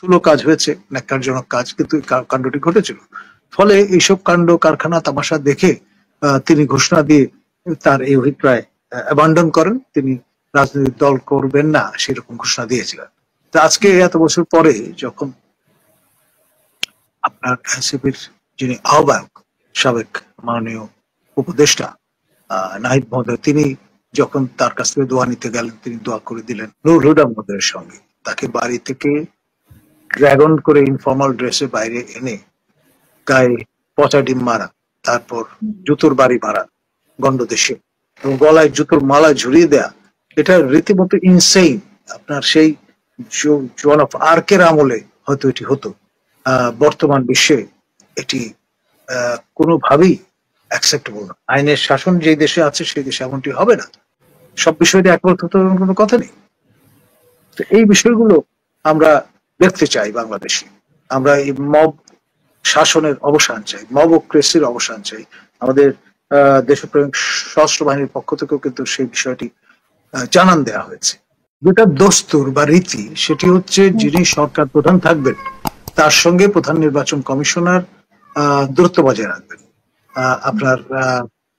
স্থূল কাজ হয়েছে, ন্যাক্কারজনক কাজ, কিন্তু এই কাণ্ডটি ঘটেছিল। ফলে এইসব কাণ্ড কারখানা তামাশা দেখে তিনি ঘোষণা দিয়ে তার এই অভিপ্রায় অ্যাবান্ডন করেন, তিনি রাজনৈতিক দল করবেন না সেরকম ঘোষণা দিয়েছিলেন। তো আজকে এত বছর পরে যখন আপনার এনসিপির যিনি আহ্বায়ক, সাবেক মাননীয় উপদেষ্টা নাহিদ মহোদয়, তিনি যখন তার কাছ থেকে দোয়া নিতে গেলেন, তিনি দোয়া করে দিলেন নূর হুদা মহোদয়ের সঙ্গে। তাকে বাড়ি থেকে ড্রাগন করে ইনফর্মাল ড্রেসে বাইরে এনে গায়ে পচা ডিম মারা, তারপর জুতোর বাড়ি মারা গন্ডদেশে, এবং গলায় জুতোর মালা ঝুরিয়ে দেয়া, এটা রীতিমতো ইনসেইন। আপনার সেই জন অফ আর্কের আমলে হয়তো এটি হতো, বর্তমান বিশ্বে এটি কোনোভাবেই অ্যাকসেপ্টেবল না। আইনের শাসন যে দেশে আছে সেই দেশে এমনটি হবে না। সব বিষয়ে একমত হতে কোনো কথা নেই। তো এই বিষয়গুলো আমরা দেখতে চাই বাংলাদেশে। আমরা এই মব শাসনের অবসান চাই, মবক্রেসির অবসান চাই। আমাদের দেশপ্রেমিক সশস্ত্র বাহিনীর পক্ষ থেকেও কিন্তু সেই বিষয়টি জানান দেওয়া হয়েছে। যেটা দস্তুর বা রীতি, সেটি হচ্ছে যিনি সরকার প্রধান থাকবেন তার সঙ্গে প্রধান নির্বাচন কমিশনার দূরত্ব বজায় রাখবেন, আপনার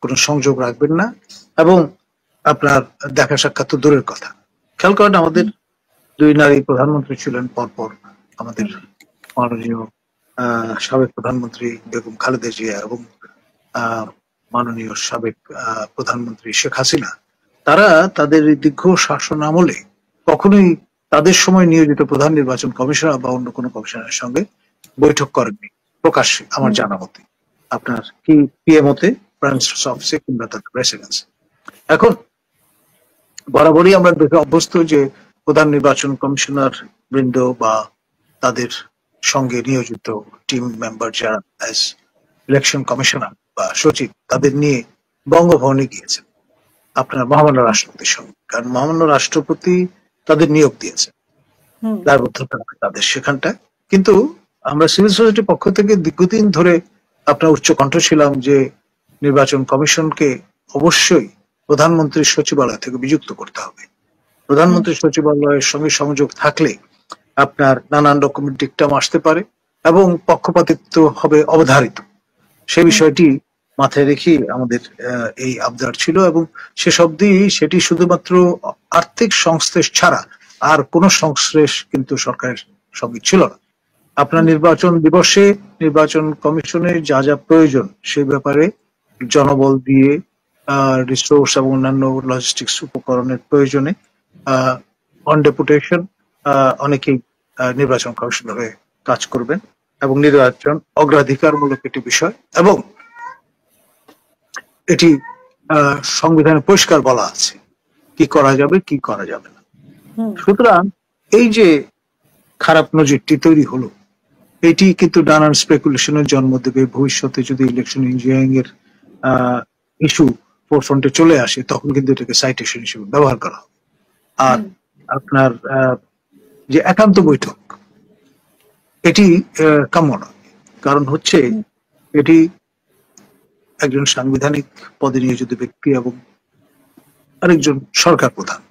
কোনো সংযোগ রাখবেন না, এবং আপনার দেখা সাক্ষাৎ তো দূরের কথা। খেয়াল করেন, আমাদের দুই নারী প্রধানমন্ত্রী ছিলেন পরপর, আমাদের মাননীয় সাবেক প্রধানমন্ত্রী বেগম খালেদা জিয়া এবং মাননীয় সাবেক প্রধানমন্ত্রী শেখ হাসিনা। তারা তাদের দীর্ঘ শাসন আমলে কখনোই তাদের সময় নিয়োজিত প্রধান নির্বাচন কমিশনার বা অন্য কোনো কমিশনারের সঙ্গে বৈঠক করেননি প্রকাশ্যে, আমার জানা মতে। আপনার কি পিএমওতে, প্রাইম মিনিস্টার্স অফিসে, কিংবা তার প্রেসিডেন্সি। এখন বরাবরই আমরা দেখে অভ্যস্ত যে প্রধান নির্বাচন কমিশনার বৃন্দ বা তাদের সঙ্গে নিয়োজিত টিম মেম্বার যারা অ্যাজ ইলেকশন কমিশনার বা সচিব, তাদের নিয়ে বঙ্গভবনে গিয়েছেন আপনার মহামান্য রাষ্ট্রপতির সঙ্গে, কারণ মহামান্য রাষ্ট্রপতি তাদের নিয়োগ দিয়েছেন, দায়বদ্ধতা তাদের সেখানটায়। কিন্তু আমরা সিভিল সোসাইটির পক্ষ থেকে দীর্ঘদিন ধরে আপনার উচ্চ কণ্ঠ ছিলাম যে নির্বাচন কমিশনকে অবশ্যই প্রধানমন্ত্রীর সচিবালয় থেকে বিযুক্ত করতে হবে। প্রধানমন্ত্রীর সচিবালয়ের সঙ্গে সংযোগ থাকলে আপনার নানান রকমের ডিকটাম আসতে পারে এবং পক্ষপাতিত্ব হবে অবধারিত। সেই বিষয়টি মাথায় রেখে আমাদের এই আবদার ছিল, এবং শেষ অবধি সেটি শুধুমাত্র আর্থিক সংশ্লেষ ছাড়া আর কোন সংশ্লেষ কিন্তু সরকারের সঙ্গে ছিল না। আপনার নির্বাচন দিবসে নির্বাচন কমিশনের যা যা প্রয়োজন সেই ব্যাপারে জনবল দিয়ে, রিসোর্স এবং অন্যান্য লজিস্টিক্স উপকরণের প্রয়োজনে অন ডেপুটেশন অনেকেই নির্বাচন কমিশনার হয়ে কাজ করবেন, এবং নির্বাচন অগ্রাধিকারমূলক একটি বিষয়, এবং এটি সংবিধানে পরিষ্কার বলা আছে কি করা যাবে কি করা যাবে না। সুতরাং এই যে খারাপ নজিরটি তৈরি হলো, এটি কিন্তু নানান স্পেকুলেশনের জন্ম দেবে। ভবিষ্যতে যদি ইলেকশন ইঞ্জিনিয়ারিং এর ইস্যু ফোরফ্রন্টে চলে আসে, তখন কিন্তু এটাকে সাইটেশন হিসেবে ব্যবহার করা হবে। আর আপনার যে একান্ত বৈঠক, এটি কাম্য নয়। কারণ হচ্ছে এটি একজন সাংবিধানিক পদে নিয়োজিত ব্যক্তি এবং আরেকজন সরকার প্রধান,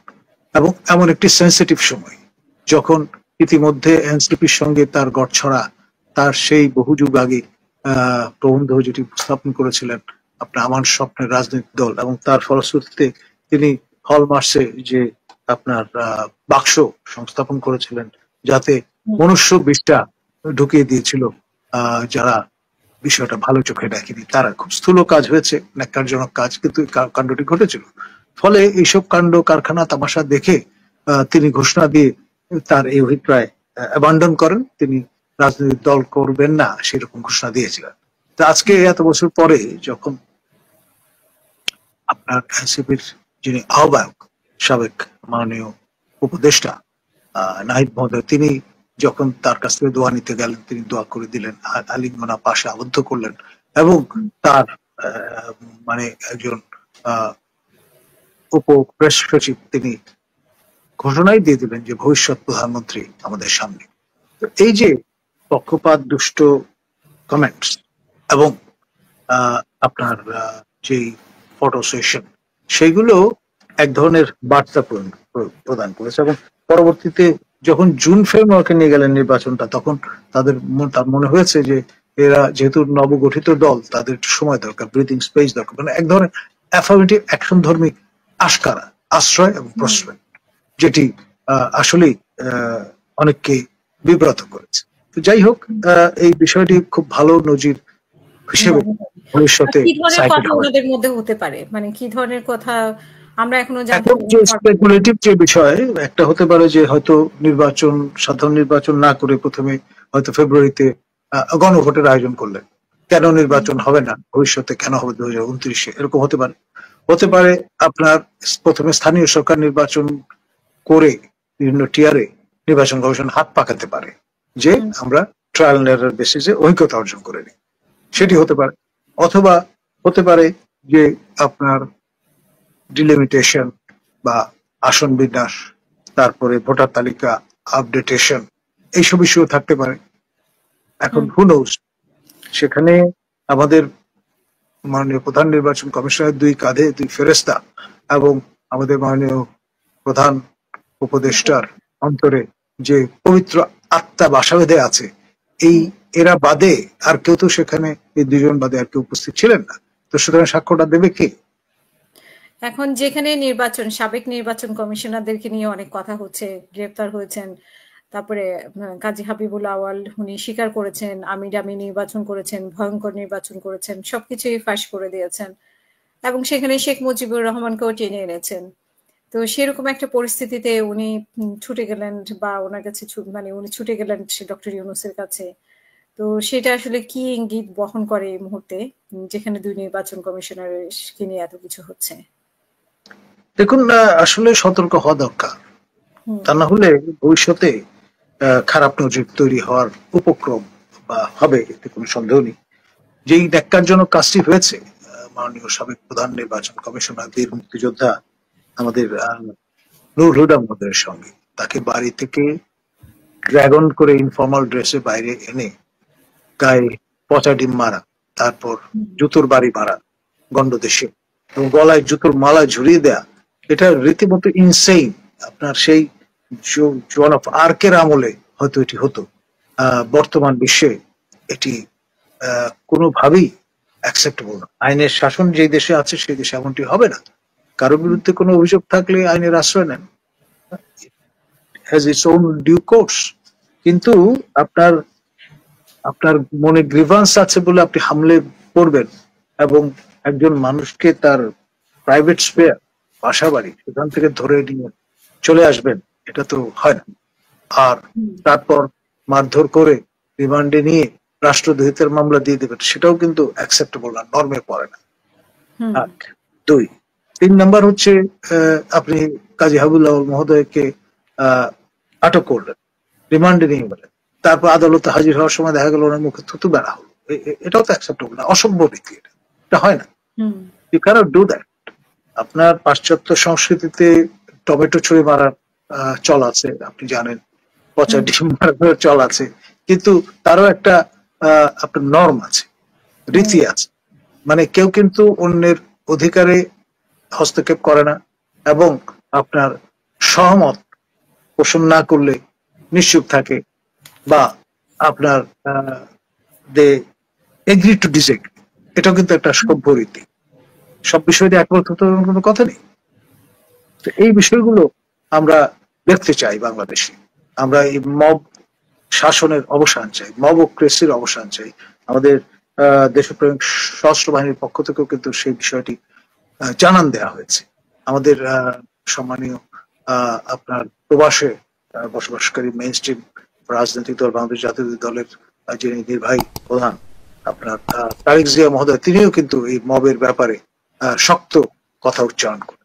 এবং এমন একটি সেন্সিটিভ সময় যখন ইতিমধ্যে এনসিপির সঙ্গে তার গড়ছড়া, তার সেই বহু যুগ আগে প্রবন্ধ যেটি উপস্থাপন করেছিলেন আপনার আমার স্বপ্নের রাজনৈতিক দল, এবং তার ফলশ্রুতিতে তিনি হলমার্কসে যে আপনার বাক্স সংস্থাপন করেছিলেন, যাতে মনুষ্য বিষটা ঢুকিয়ে দিয়েছিল যারা বিষয়টা ভালো চোখে দেখেনি। তারা খুব স্থূল কাজ হয়েছে, ন্যাক্কারজনক কাজ, কিন্তু কাণ্ডটি ঘটেছিল। ফলে এইসব কাণ্ড কারখানা তামাশা দেখে তিনি ঘোষণা দিয়ে তার এই অভিপ্রায় অ্যাবান্ডন করেন, তিনি রাজনৈতিক দল করবেন না সেরকম ঘোষণা দিয়েছিলেন। তো আজকে এত বছর পরে যখন আপনার এনসিপির যিনি আহ্বায়ক, সাবেক মাননীয় উপদেষ্টা নাহিদ মহোদয়, তিনি যখন তার কাছ থেকে দোয়া নিতে গেলেন, তিনি দোয়া করে দিলেন, আলিঙ্গনা পাশে আবদ্ধ করলেন, এবং তার মানে একজন উপ প্রেস সচিব তিনি ঘোষণাই দিয়ে দিলেন যে ভবিষ্যৎ প্রধানমন্ত্রী আমাদের সামনে। তো এই যে পক্ষপাত দুষ্ট কমেন্টস এবং আপনার যেই ফটো সেশন, সেগুলো এক ধরনের বার্তা প্রদান করেছে, এবং পরবর্তীতে যখন জুন ফ্রেমওয়ার্কে নিয়ে গেলেন নির্বাচনটা, তখন তার মনে হয়েছে যে এরা যেহেতু নবগঠিত দল, তাদের একটু সময় দরকার, ব্রিদিং স্পেস দরকার, মানে এক ধরনের অ্যাফার্মেটিভ অ্যাকশন ধর্মী আশকারা, আশ্রয় এবং প্রশ্রয়, যেটি আসলেই অনেককে বিব্রত করেছে। তো যাই হোক, এই বিষয়টি খুব ভালো নজির হিসেবে ভবিষ্যতে কি ধরনের কথা ওনাদের মধ্যে হতে পারে, মানে কি ধরনের কথা আমরা এখনো জানতে পারি? যে স্পেকুলেটিভ যে বিষয় একটা হতে পারে যে হয়তো সাধারণ নির্বাচন না করে প্রথমে হয়তো ফেব্রুয়ারিতে গণভোটের আয়োজন করলেন, কেন নির্বাচন হবে না ভবিষ্যতে, কেন হবে 2029-এ, এরকম হতে পারে। হতে পারে আপনার প্রথমে স্থানীয় সরকার নির্বাচন করে বিভিন্ন টিয়ারে নির্বাচন কমিশন হাত পাকাতে পারে যে আমরা ট্রায়াল এন্ড এরর বেসিসে অভিজ্ঞতা অর্জন করে নিই, সেটি হতে পারে। অথবা হতে পারে যে আপনার ডিলিমিটেশন বা আসন বিন্যাস, তারপরে ভোটার তালিকা আপডেটেশন, এইসব ইস্যু থাকতে পারে। এখন হু নোজ, সেখানে আমাদের মাননীয় প্রধান নির্বাচন কমিশনের দুই কাঁধে দুই ফেরেস্তা এবং আমাদের মাননীয় প্রধান উপদেষ্টার অন্তরে যে পবিত্র আত্মা বাসা বেঁধে আছে, এরা বাদে আর কেউ তো সেখানে, এই দুজন বাদে আর কেউ উপস্থিত ছিলেন না। তো সুতরাং সাক্ষ্যটা দেবে কে? এখন যেখানে সাবেক নির্বাচন কমিশনারদেরকে নিয়ে অনেক কথা হচ্ছে, গ্রেপ্তার হয়েছেন, তারপরে কাজী হাবিবুল আওয়াল উনি স্বীকার করেছেন আমি ডামি নির্বাচন করেছেন, ভয়ঙ্কর নির্বাচন করেছেন, সবকিছুই ফাঁস করে দিয়েছেন, এবং সেখানে শেখ মুজিবুর রহমানকেও টেনে এনেছেন। তো সেরকম একটা পরিস্থিতিতে উনি ছুটে গেলেন, বা ওনার কাছে মানে উনি ছুটে গেলেন ডক্টর ইউনূসের কাছে। তো সেটা আসলে কি ইঙ্গিত বহন করে এই মুহূর্তে, যেখানে দুই নির্বাচন কমিশনারকে নিয়ে এত কিছু হচ্ছে? দেখুন, আসলে সতর্ক হওয়া দরকার, তা না হলে ভবিষ্যতে খারাপ নজির তৈরি হওয়ার উপক্রম বা হবে, এতে কোনো সন্দেহ নেই। যেই ন্যাক্কারজনক কাজটি হয়েছে, মাননীয় সাবেক প্রধান নির্বাচন কমিশনার বীর মুক্তিযোদ্ধা আমাদের নূর হুদা মহোদয়ের সঙ্গে, তাকে বাড়ি থেকে ড্রাগন করে ইনফর্মাল ড্রেসে বাইরে এনে গায়ে পচা ডিম মারা, তারপর জুতোর বাড়ি মারা গন্ডদেশে, এবং গলায় জুতোর মালা ঝুরিয়ে দেয়া, এটা রীতিমতো ইনসেইন। আপনার সেই জন অফ আর্কের আমলে হয়তো এটি হতো, বর্তমান বিশ্বে এটি কোনোভাবেই অ্যাকসেপ্টেবল না। আইনের শাসন যে দেশে আছে সেই দেশে এমনটি হবে না। কারো বিরুদ্ধে কোনো অভিযোগ থাকলে আইনের আশ্রয় নেন, has its own due course. কিন্তু আপনার মনে গ্রিভান্স আছে বলে আপনি হামলে পড়বেন এবং একজন মানুষকে তার প্রাইভেট স্পেয়ার, বাসা বাড়ি, সেখান থেকে ধরে নিয়ে চলে আসবেন, এটা তো হয় না। আর তারপর মারধর করে রিমান্ডে নিয়ে রাষ্ট্রদ্রোহিতার মামলা দিয়ে দেবেন, সেটাও কিন্তু অ্যাকসেপ্টেবল না, নর্মে পড়ে না। 2, 3 নাম্বার হচ্ছে আপনি কাজী হাবিবুল আওয়াল মহোদয়কে আটক করলেন, রিমান্ডে নিয়ে গেলেন, তারপর আদালতে হাজির হওয়ার সময় দেখা গেল ওনার মুখে থুতু বেড়া হলো। এটাও তো অ্যাকসেপ্টেবল না, অসভ্য রীতি, এটা হয় না। You can't do that. আপনার পাশ্চাত্য সংস্কৃতিতে টমেটো ছুঁড়ে মারার চল আছে, আপনি জানেন, পচা ডিম মারার চল আছে, কিন্তু তারও একটা আপনার নর্ম আছে, রীতি আছে। মানে কেউ কিন্তু অন্যের অধিকারে হস্তক্ষেপ করে না, এবং আপনার সহমত পোষণ না করলে নিশ্চুপ থাকে, বা আপনার দে এগ্রি টু ডিসএগ্রি, এটাও কিন্তু একটা সভ্য রীতি। সব বিষয় নিয়ে একমত হতে কোনো কথা নেই। তো এই বিষয়গুলো আমরা দেখতে চাই বাংলাদেশে। আমরা এই মব শাসনের অবসান চাই, মবক্রেসির অবসান চাই। আমাদের দেশপ্রেমিক সশস্ত্র বাহিনীর পক্ষ থেকেও কিন্তু সেই বিষয়টি জানান দেওয়া হয়েছে। আমাদের সম্মানীয় আপনার প্রবাসে বসবাসকারী মেইন স্ট্রিম রাজনৈতিক দল বাংলাদেশ জাতীয় দলের যিনি নির্বাহী প্রধান আপনার তারেক জিয়া মহোদয়, তিনিও কিন্তু এই মবের ব্যাপারে শক্ত কথা উচ্চারণ করেন।